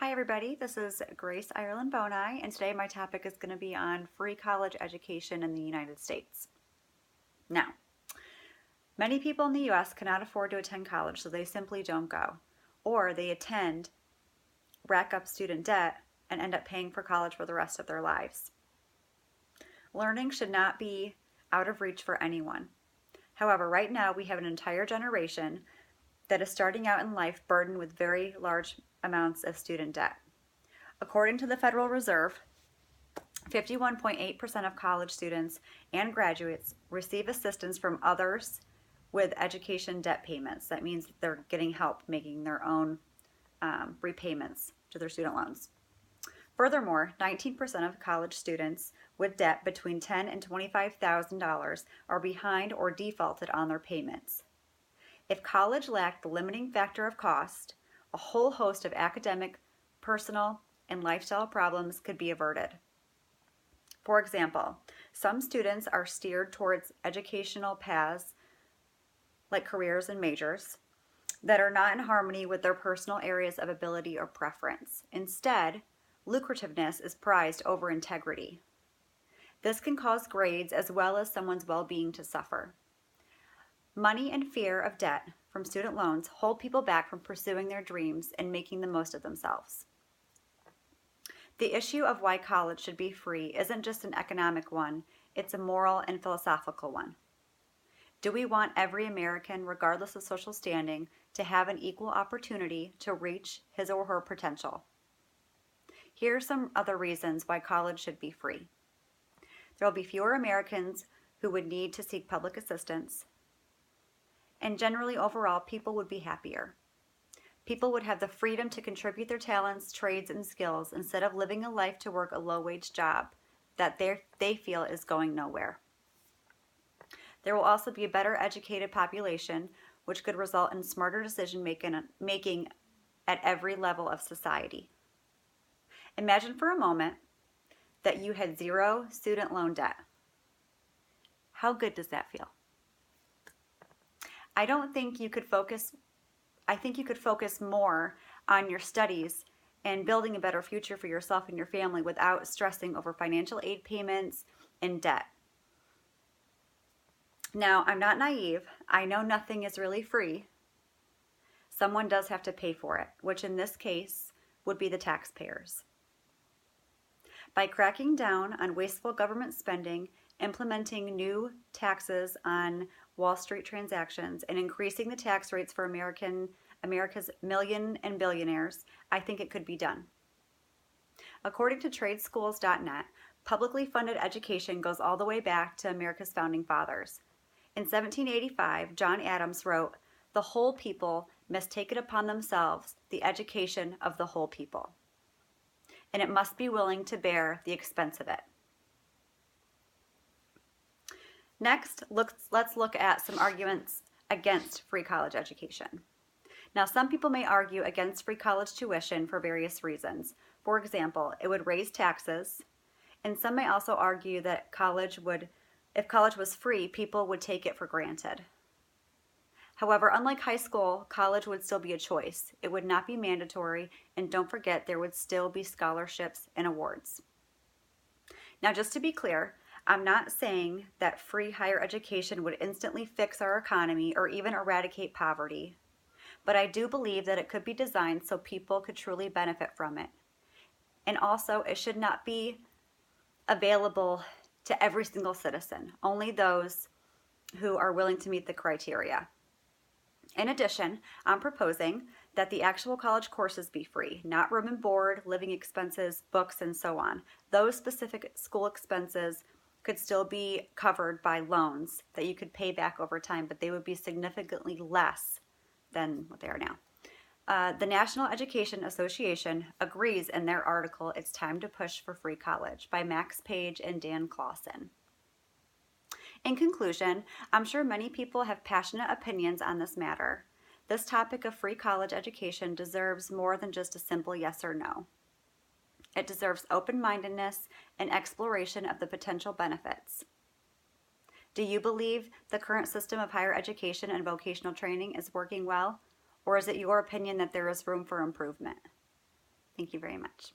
Hi everybody, this is Grace Ireland Boni, and today my topic is going to be on free college education in the United States. Now, many people in the US cannot afford to attend college, so they simply don't go. Or they attend, rack up student debt, and end up paying for college for the rest of their lives. Learning should not be out of reach for anyone. However, right now we have an entire generation that is starting out in life burdened with very large amounts of student debt. According to the Federal Reserve, 51.8% of college students and graduates receive assistance from others with education debt payments. That means they're getting help making their own repayments to their student loans. Furthermore, 19% of college students with debt between $10,000 and $25,000 are behind or defaulted on their payments. If college lacked the limiting factor of cost, a whole host of academic, personal, and lifestyle problems could be averted. For example, some students are steered towards educational paths like careers and majors that are not in harmony with their personal areas of ability or preference. Instead, lucrativeness is prized over integrity. This can cause grades as well as someone's well-being to suffer. Money and fear of debt from student loans hold people back from pursuing their dreams and making the most of themselves. The issue of why college should be free isn't just an economic one, it's a moral and philosophical one. Do we want every American, regardless of social standing, to have an equal opportunity to reach his or her potential? Here are some other reasons why college should be free. There will be fewer Americans who would need to seek public assistance, and generally overall, people would be happier. People would have the freedom to contribute their talents, trades, and skills instead of living a life to work a low-wage job that they feel is going nowhere. There will also be a better educated population, which could result in smarter decision making at every level of society. Imagine for a moment that you had zero student loan debt. How good does that feel? I think you could focus more on your studies and building a better future for yourself and your family without stressing over financial aid payments and debt. Now, I'm not naive. I know nothing is really free. Someone does have to pay for it, which in this case would be the taxpayers. By cracking down on wasteful government spending, implementing new taxes on Wall Street transactions, and increasing the tax rates for America's million and billionaires, I think it could be done. According to tradeschools.net, publicly funded education goes all the way back to America's founding fathers. In 1785, John Adams wrote, "The whole people must take it upon themselves, the education of the whole people, and it must be willing to bear the expense of it." Next, let's look at some arguments against free college education. Now, some people may argue against free college tuition for various reasons. For example, it would raise taxes, and some may also argue that if college was free, people would take it for granted. However, unlike high school, college would still be a choice. It would not be mandatory, and don't forget, there would still be scholarships and awards. Now, just to be clear, I'm not saying that free higher education would instantly fix our economy or even eradicate poverty, but I do believe that it could be designed so people could truly benefit from it. And also, it should not be available to every single citizen, only those who are willing to meet the criteria. In addition, I'm proposing that the actual college courses be free, not room and board, living expenses, books, and so on. Those specific school expenses could still be covered by loans that you could pay back over time, but they would be significantly less than what they are now. The National Education Association agrees in their article, "It's Time to Push for Free College" by Max Page and Dan Clausen. In conclusion, I'm sure many people have passionate opinions on this matter. This topic of free college education deserves more than just a simple yes or no. It deserves open-mindedness and exploration of the potential benefits. Do you believe the current system of higher education and vocational training is working well, or is it your opinion that there is room for improvement? Thank you very much.